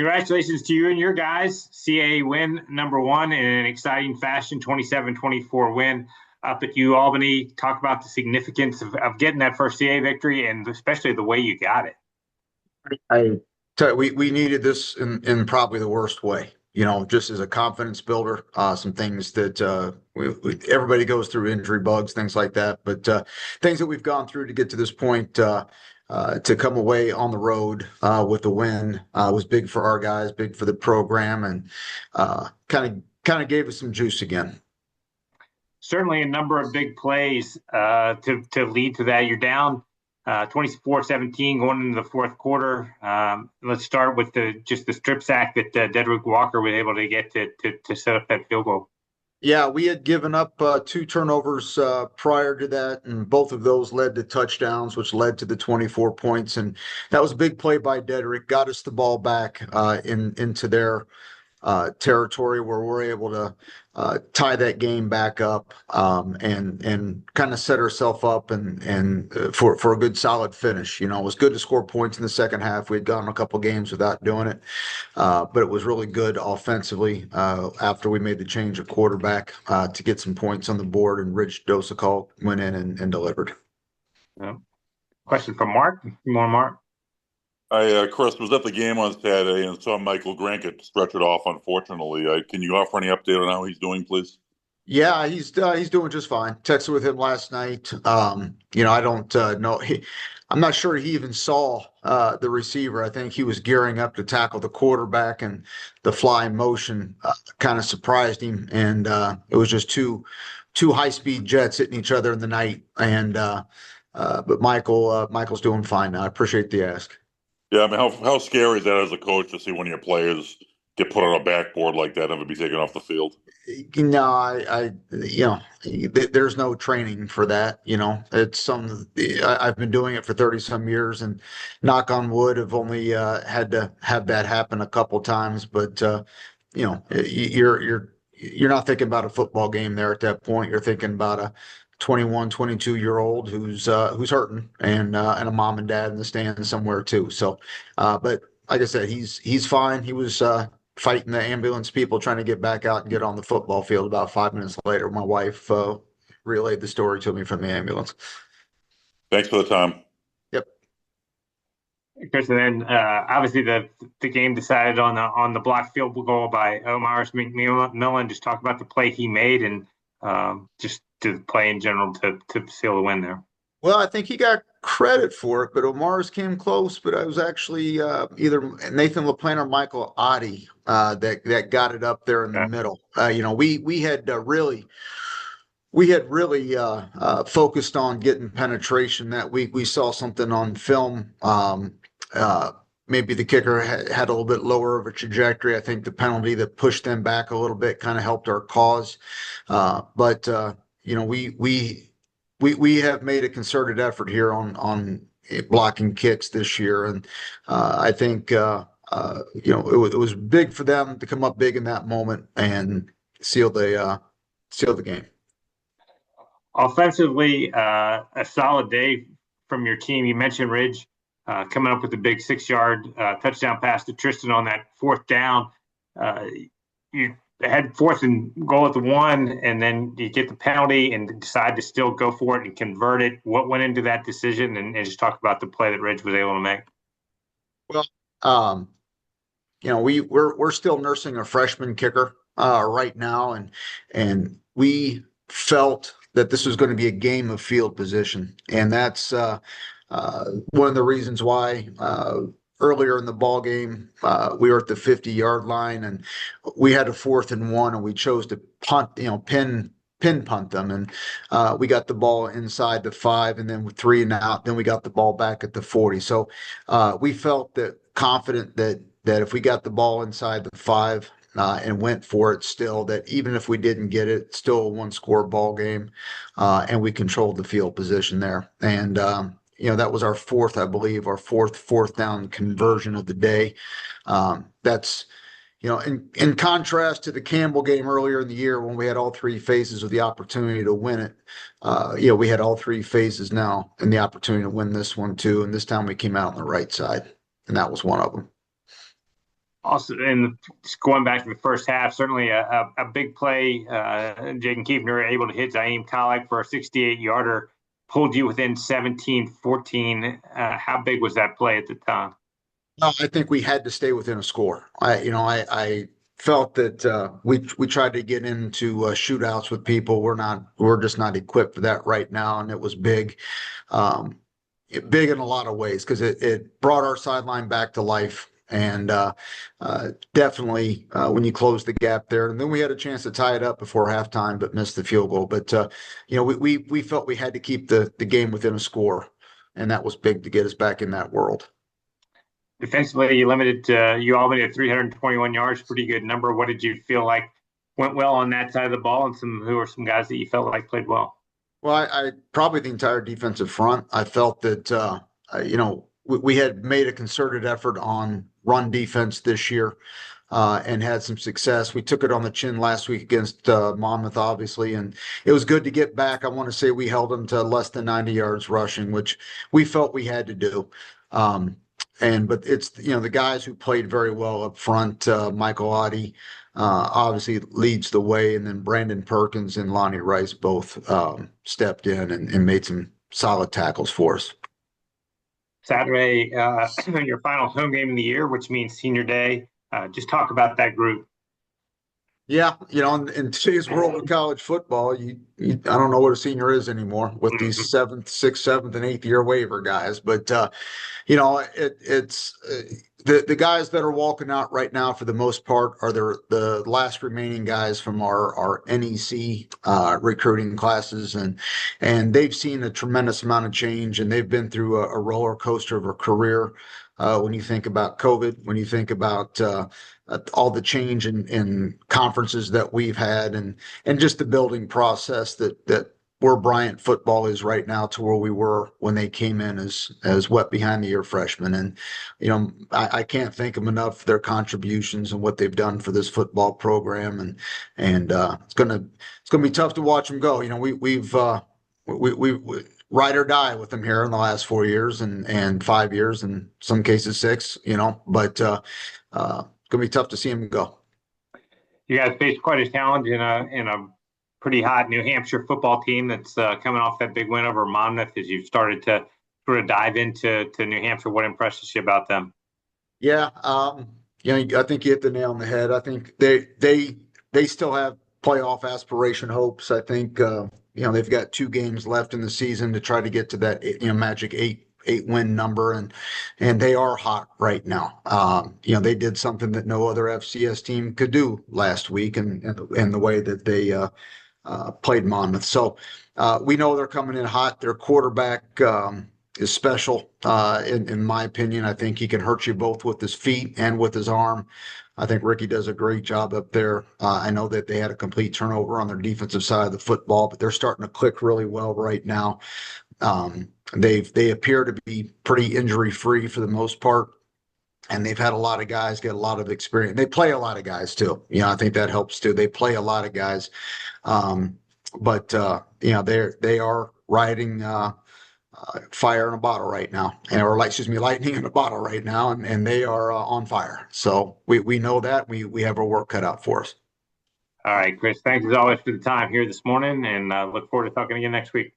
Congratulations to you and your guys. CAA win number one in an exciting fashion, 27-24 win up at U Albany. Talk about the significance of getting that first CAA victory and especially the way you got it. I tell you, we needed this in probably the worst way, just as a confidence builder. Some things that everybody goes through, injury bugs, things like that, but things that we've gone through to get to this point. To come away on the road with a win was big for our guys, big for the program, and kind of gave us some juice again. Certainly a number of big plays to lead to that. You're down 24-17 going into the fourth quarter. Let's start with just the strip sack that Dedrick Walker was able to get to set up that field goal. Yeah, we had given up two turnovers prior to that, and both of those led to touchdowns, which led to the 24 points. And that was a big play by Dedrick, got us the ball back into their territory where we're able to tie that game back up and kind of set ourselves up and for a good solid finish. It was good to score points in the second half. We had gone a couple games without doing it, but it was really good offensively after we made the change of quarterback to get some points on the board, and Rich Dosakal went in and delivered. Yeah. Question from Mark. More Mark. Chris, was at the game on Saturday and saw Michael Grant get stretchered off, unfortunately. Can you offer any update on how he's doing, please? Yeah, he's doing just fine. Texted with him last night. I don't know. I'm not sure he even saw the receiver. I think he was gearing up to tackle the quarterback, and the fly motion kind of surprised him. And it was just two high-speed jets hitting each other in the night. And but Michael's doing fine now. I appreciate the ask. Yeah, I mean, how scary is that as a coach to see one of your players get put on a backboard like that and be taken off the field? No, there's no training for that. It's I've been doing it for 30 some years, and knock on wood, I've only had to have that happen a couple times. But you're not thinking about a football game there at that point. You're thinking about a 21, 22-year-old who's hurting, and a mom and dad in the stands somewhere too. So, but like I said, he's fine. He was fighting the ambulance people trying to get back out and get on the football field. About 5 minutes later, my wife relayed the story to me from the ambulance. Thanks for the time. Yep. Chris, and then obviously the game decided on the block field goal by Omar McMillan. Just talk about the play he made and just to play in general to seal the win there. Well, I think he got credit for it, but Omar's came close. But I was actually either Nathan LaPlante or Michael Oddie that got it up there in the middle. We had really focused on getting penetration that week. We saw something on film. Maybe the kicker had a little bit lower of a trajectory. I think the penalty that pushed them back a little bit kind of helped our cause. But we have made a concerted effort here on blocking kicks this year, and I think it was big for them to come up big in that moment and seal the game. Offensively, a solid day from your team. You mentioned Ridge coming up with a big 6-yard touchdown pass to Tristan on that fourth down. You had fourth and goal at the 1, and then you get the penalty and decide to still go for it and convert it. What went into that decision, and just talk about the play that Ridge was able to make? Well, we're still nursing a freshman kicker right now, and we felt that this was going to be a game of field position, and that's one of the reasons why earlier in the ball game we were at the 50-yard line, and we had a 4th and 1, and we chose to punt, pin punt them, and we got the ball inside the 5, and then with 3 and out, then we got the ball back at the 40. So we felt confident that if we got the ball inside the 5 and went for it, still, that even if we didn't get it, still a 1-score ball game, and we controlled the field position there. And that was our fourth down conversion of the day. That's, in contrast to the Campbell game earlier in the year when we had all 3 phases of the opportunity to win it. We had all 3 phases now and the opportunity to win this one too. And this time we came out on the right side, and that was one of them. Also, and just going back to the first half, certainly a big play. Jaden Keefner able to hit Zaim Khalek for a 68-yarder, pulled you within 17-14. How big was that play at the time? No, I think we had to stay within a score. I felt that we tried to get into shootouts with people. We're just not equipped for that right now, and it was big, um, big in a lot of ways because it brought our sideline back to life. And definitely when you close the gap there, and then we had a chance to tie it up before halftime, but missed the field goal. But we felt we had to keep the game within a score, and that was big to get us back in that world. Defensively, you limited you all at 321 yards, pretty good number. What did you feel like went well on that side of the ball, and who are some guys that you felt like played well? Well, I probably the entire defensive front. I felt that we had made a concerted effort on run defense this year and had some success. We took it on the chin last week against Monmouth, obviously, and it was good to get back. I want to say we held them to less than 90 yards rushing, which we felt we had to do. Um, but it's the guys who played very well up front. Michael Oddie obviously leads the way, and then Brandon Perkins and Lonnie Rice both stepped in and made some solid tackles for us. Saturday, your final home game of the year, which means senior day. Just talk about that group. Yeah, in today's world of college football, I don't know what a senior is anymore with these seventh, sixth, seventh, and eighth year waiver guys. But it's the guys that are walking out right now for the most part are the last remaining guys from our NEC recruiting classes, and they've seen a tremendous amount of change, and they've been through a roller coaster of a career. When you think about COVID, when you think about all the change in conferences that we've had, and just the building process that where Bryant football is right now to where we were when they came in as wet behind the ear freshmen. And I can't thank them enough for their contributions and what they've done for this football program. And it's gonna be tough to watch them go. We ride or die with them here in the last 4 years and 5 years, in some cases six. But it's gonna be tough to see them go. You guys faced quite a challenge in a pretty hot New Hampshire football team that's coming off that big win over Monmouth. As you've started to sort of dive into New Hampshire, what impresses you about them? Yeah, I think you hit the nail on the head. I think they still have playoff aspiration hopes. I think they've got 2 games left in the season to try to get to that magic eight win number, and they are hot right now. They did something that no other FCS team could do last week, and the way that they played Monmouth. So we know they're coming in hot. Their quarterback is special, in my opinion. I think he can hurt you both with his feet and with his arm. I think Ricky does a great job up there. I know that they had a complete turnover on their defensive side of the football, but they're starting to click really well right now. They appear to be pretty injury free for the most part, and they've had a lot of guys get a lot of experience. They play a lot of guys too. I think that helps too. They play a lot of guys, but they are riding fire in a bottle right now, excuse me, lightning in a bottle right now, and they are on fire. So we know that we have our work cut out for us. All right, Chris, thanks as always for the time here this morning, and look forward to talking again next week.